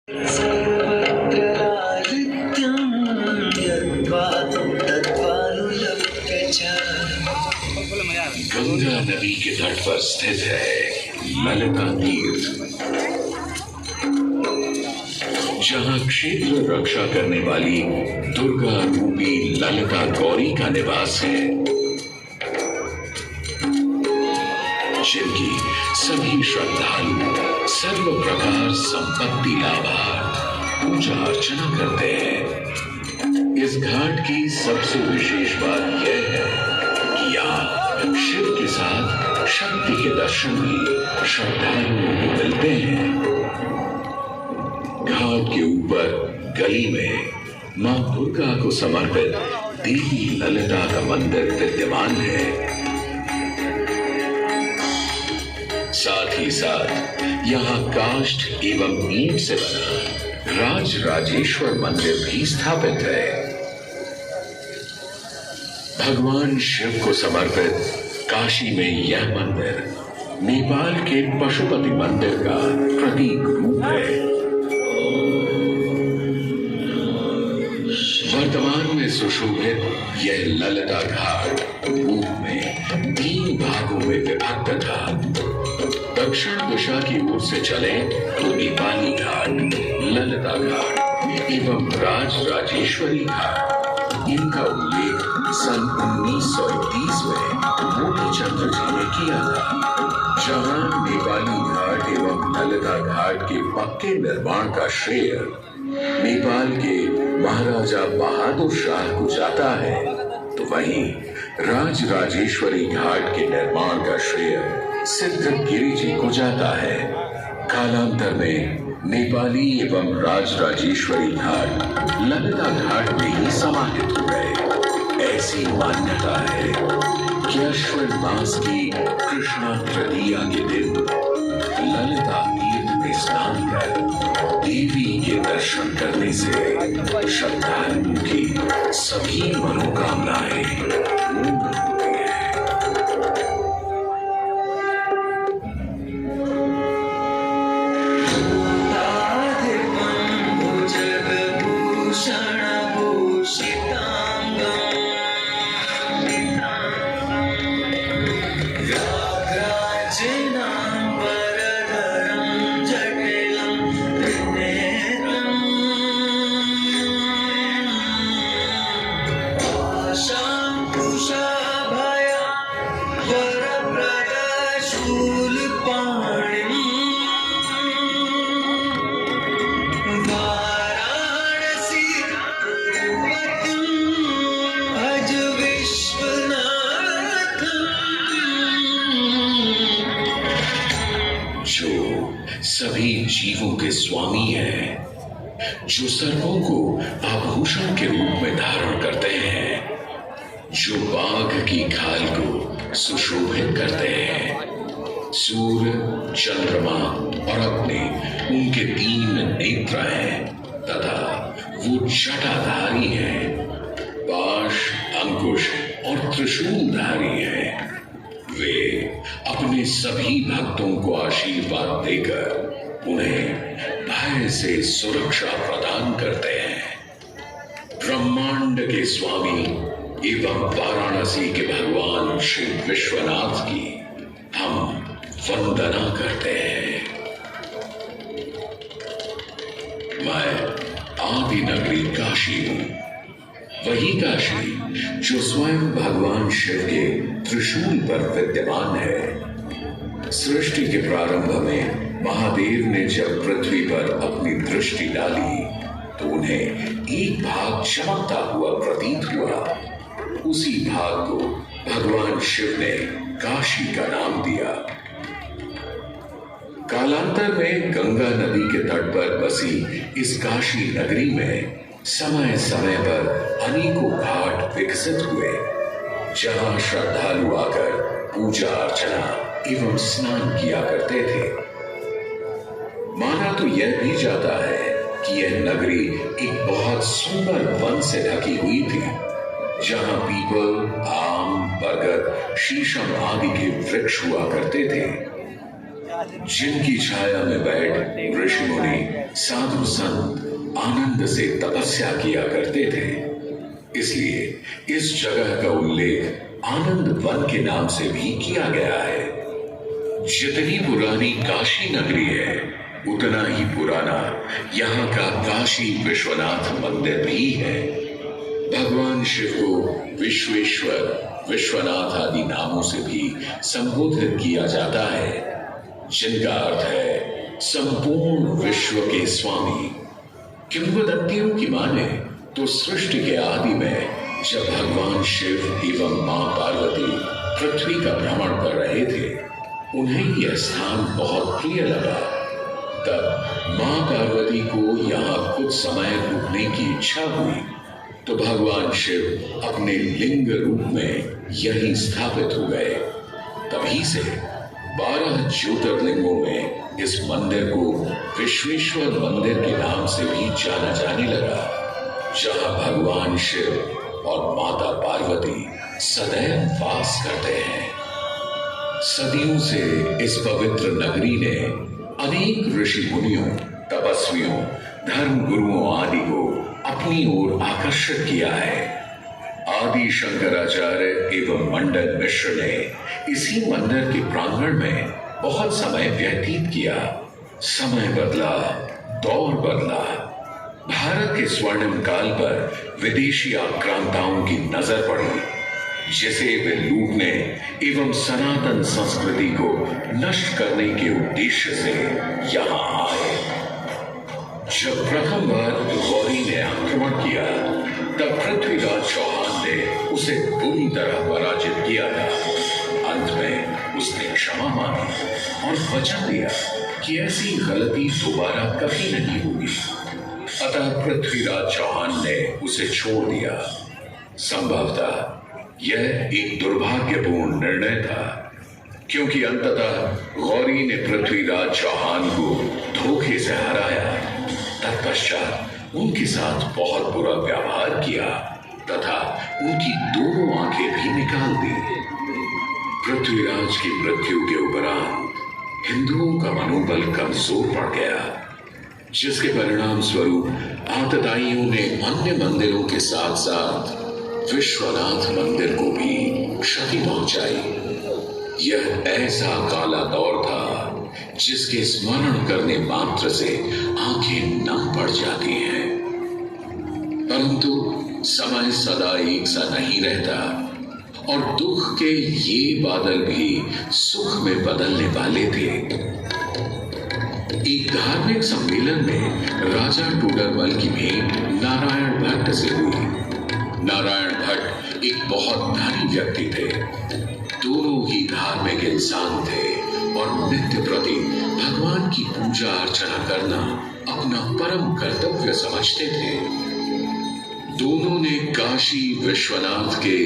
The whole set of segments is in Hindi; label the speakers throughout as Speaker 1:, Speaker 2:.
Speaker 1: सर्वत्र लालित्यं यद्वा तद्वानुलभ्य च।
Speaker 2: गंगा नदी के तट पर स्थित है ललिता तीर्थ, जहां क्षेत्र रक्षा करने वाली दुर्गा रूपी ललिता गौरी का निवास है, जिनकी सभी श्रद्धालु सर्व प्रकार संपत्ति लाभार्थ पूजा अर्चना करते हैं। इस घाट की सबसे विशेष बात यह है कि यहाँ शिव के साथ शक्ति के दर्शन भी श्रद्धालुओं को मिलते हैं। घाट के ऊपर गली में मां दुर्गा को समर्पित देवी ललिता का मंदिर विद्यमान है। साथ ही साथ यहाँ काष्ठ एवं ईंट से बना राज राजेश्वर मंदिर भी स्थापित है। भगवान शिव को समर्पित काशी में यह मंदिर नेपाल के पशुपति मंदिर का प्रतीक रूप है। वर्तमान में सुशोभित यह ललिता घाट पूर्व में 3 भागों में विभक्त था। दक्षिण दिशा की ओर से चले तो नेपाली घाट, ललिता घाट एवं राज राजेश्वरी घाट। इनका उल्लेख सन 1931 में मोती चंद्र जी ने किया था। जहां नेपाली घाट एवं ललिता घाट के पक्के निर्माण का श्रेय नेपाल के महाराजा बहादुर शाह को जाता है, तो वहीं राज राजेश्वरी घाट के निर्माण का श्रेय सिद्धगिरी जी को जाता है। कालांतर में नेपाली एवं राज राजेश्वरी घाट ललिता घाट में ही समाहित हो गए। ऐसी मान्यता है कि अश्विन मास की कृष्णा तृतीया के दिन ललिता तीर्थ में स्नान कर देवी के दर्शन करने से श्रद्धालुओं की सभी मनोकामनाएं पूर्ण होती हैं। सभी जीवों के स्वामी हैं, जो सर्पों को आभूषण के रूप में धारण करते हैं, जो बाघ की खाल को सुशोभित करते हैं। सूर्य, चंद्रमा और अग्नि उनके 3 नेत्र हैं तथा वो जटाधारी हैं। पाश, अंकुश और त्रिशूलधारी हैं। वे अपने सभी भक्तों को आशीर्वाद देकर उन्हें भय से सुरक्षा प्रदान करते हैं। ब्रह्मांड के स्वामी एवं वाराणसी के भगवान श्री विश्वनाथ की हम वंदना करते हैं। मैं आदि नगरी काशी हूं, वही काशी जो स्वयं भगवान शिव के त्रिशूल पर विद्यमान है। सृष्टि के प्रारंभ में महादेव ने जब पृथ्वी पर अपनी दृष्टि डाली तो उन्हें एक भाग चमकता हुआ प्रतीत हुआ। उसी भाग को भगवान शिव ने काशी का नाम दिया। कालांतर में गंगा नदी के तट पर बसी इस काशी नगरी में समय समय पर अनेकों घाट विकसित हुए, जहां श्रद्धालु आकर पूजा अर्चना एवं स्नान किया करते थे। माना तो यह भी जाता है कि यह नगरी एक बहुत सुंदर वन से ढकी हुई थी, जहां पीपल, आम, बरगद, शीशम आदि के वृक्ष हुआ करते थे। जिनकी छाया में बैठ ऋषि मुनि साधु संत आनंद से तपस्या किया करते थे, इसलिए इस जगह का उल्लेख आनंद वन के नाम से भी किया गया है। जितनी पुरानी काशी नगरी है, उतना ही पुराना यहाँ का काशी विश्वनाथ मंदिर भी है। भगवान शिव को विश्वेश्वर, विश्वनाथ आदि नामों से भी संबोधित किया जाता है, जिनका अर्थ है संपूर्ण विश्व के स्वामी। किंवदंतियों की माने तो सृष्टि के आदि में जब भगवान शिव एवं मां पार्वती पृथ्वी का भ्रमण कर रहे थे, उन्हें यह स्थान बहुत प्रिय लगा। तब मां पार्वती को यहाँ कुछ समय रुकने की इच्छा हुई, तो भगवान शिव अपने लिंग रूप में यहीं स्थापित हो गए। तभी से 12 ज्योतिर्लिंगों में इस मंदिर को विश्वेश्वर मंदिर के नाम से भी जाना जाने लगा, जहां भगवान शिव और माता पार्वती सदैव वास करते हैं। सदियों से इस पवित्र नगरी ने अनेक ऋषि मुनियों, तपस्वियों, धर्म गुरुओं आदि को अपनी ओर आकर्षित किया है। आदि शंकराचार्य एवं मंडन मिश्र ने इसी मंदिर के प्रांगण में बहुत समय व्यतीत किया। समय बदला, दौर बदला। भारत के स्वर्णिम काल पर विदेशी आक्रांताओं की नजर पड़ी, जिसे वे लूटने एवं सनातन संस्कृति को नष्ट करने के उद्देश्य से यहाँ आए। जब प्रथम बार गौरी ने आक्रमण किया, तब पृथ्वीराज चौहान ने उसे बुरी तरह पराजित किया था। अंत में उसने क्षमा मांगी और वचन दिया कि ऐसी गलती दोबारा कभी नहीं होगी। अतः पृथ्वीराज चौहान ने उसे छोड़ दिया। संभवतः यह एक दुर्भाग्यपूर्ण निर्णय था, क्योंकि अंततः गौरी ने पृथ्वीराज चौहान को धोखे से हराया। तत्पश्चात उनके साथ बहुत बुरा व्यवहार किया तथा उनकी दोनों आंखें भी निकाल दी। पृथ्वीराज की मृत्यु के उपरांत हिंदुओं का मनोबल कमजोर पड़ गया, जिसके परिणाम स्वरूप आतताइयों ने अन्य मंदिरों के साथ साथ विश्वनाथ मंदिर को भी क्षति पहुंचाई। यह ऐसा काला दौर था जिसके स्मरण करने मात्र से आंखें नम पड़ जाती हैं। परंतु समय सदा एक सा नहीं रहता और दुख के ये बादल भी सुख में बदलने वाले थे। एक धार्मिक सम्मेलन में राजा टोडरमल की भेंट नारायण भट्ट से हुई। नारायण भट्ट एक बहुत धनी व्यक्ति थे। दोनों ही धार्मिक इंसान थे और नित्य प्रति भगवान की पूजा अर्चना करना अपना परम कर्तव्य समझते थे। दोनों ने काशी विश्वनाथ के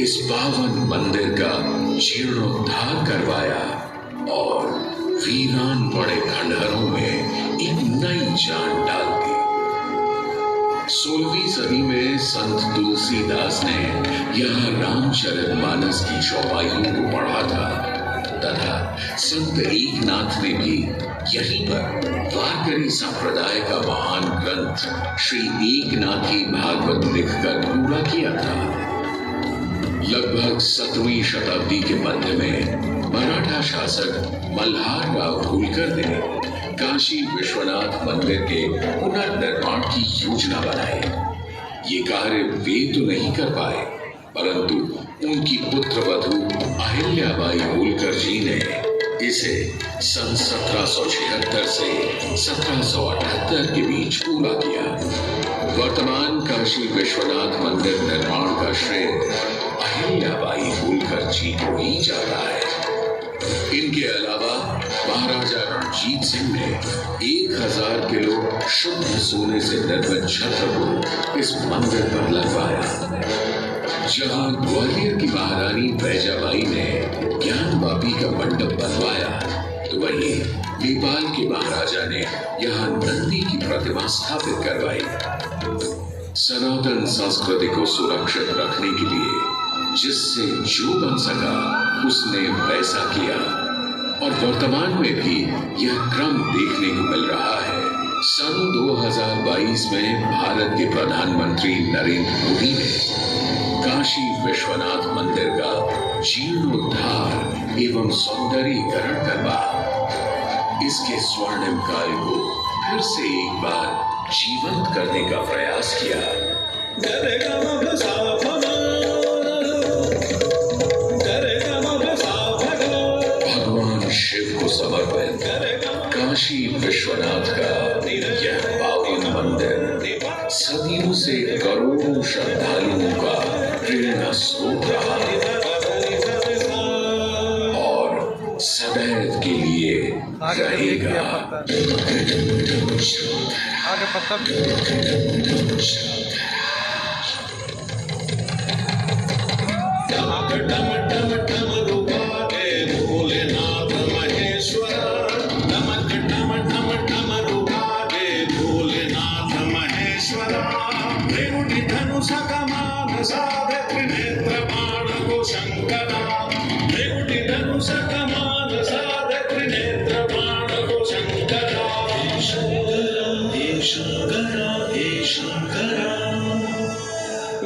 Speaker 2: इस पावन मंदिर का जीर्णोद्धार करवाया और वीरान पड़े खंडहरों में एक नई जान डाल दी। 16वीं सदी में संत तुलसीदास ने यहाँ रामचरितमानस की चौपाइयों को पढ़ा था तथा संत एकनाथ ने भी यहीं पर वारकरी संप्रदाय का महान ग्रंथ श्री एकनाथी भागवत लिखकर पूरा किया था। लगभग 7वीं शताब्दी के मध्य में मराठा शासक मल्हार राव होलकर ने काशी विश्वनाथ मंदिर के पुनर्निर्माण की योजना बनाई। ये कार्य वे तो नहीं कर पाए, परंतु उनकी पुत्रवधू अहिल्याबाई होलकर जी ने इसे सन 1776 से 1778 के बीच पूरा किया। वर्तमान काशी विश्वनाथ मंदिर निर्माण का श्रेय अहिल्याबाई होलकर जी को ही जाता है। इनके अलावा महाराजा रणजीत सिंह ने 1000 किलो शुद्ध सोने से निर्मित छत्र को इस मंदिर पर लगवाया। जहां ग्वालियर की महारानी बैजाबाई ने ज्ञानवापी का मंडप बनवाया, तो वहीं नेपाल के महाराजा ने यहाँ नंदी की प्रतिमा स्थापित करवाई। सनातन संस्कृति को सुरक्षित रखने के लिए जिससे जो बन सका उसने वैसा किया। और वर्तमान में भी यह क्रम देखने को मिल रहा है। सन 2022 में भारत के प्रधानमंत्री नरेंद्र मोदी ने काशी विश्वनाथ मंदिर का जीर्णोद्धार एवं सौंदर्यीकरण करवा इसके स्वर्णिम काल को फिर से एक बार जीवंत करने का प्रयास किया। भगवान शिव को समर्पित काशी विश्वनाथ का यह पावन मंदिर सदियों से करोड़ों श्रद्धालुओं का प्रेरणा स्रोत रहा और सदैव के लिए रहेगा।
Speaker 3: आगे पत्ता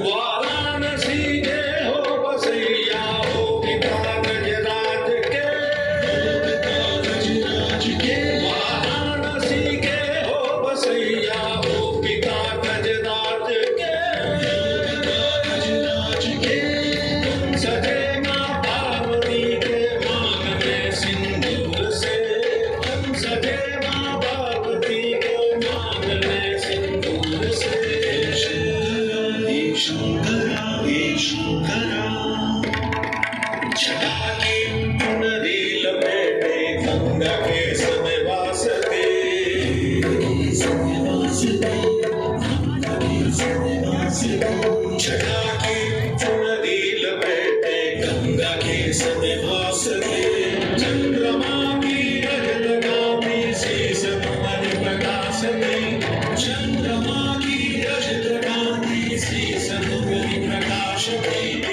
Speaker 4: वाराणसी के हो बसैया हो पिता गजराज के वाराणसी के हो बसैया हो पिता गजराज के सजे माँ पार्वती के मान में सिंदूर से सजे माँ पार्वती के मान में सिंदूर से छटा की चुनरी लपेटे गंगा के समय वासते छटा की चुनरी लपेटे गंगा के समय वासते चंद्रमा की रज लगाती शीश कमर प्रकाशते चंद्रमा की रज लगाती शीश कमर प्रकाशते
Speaker 3: एक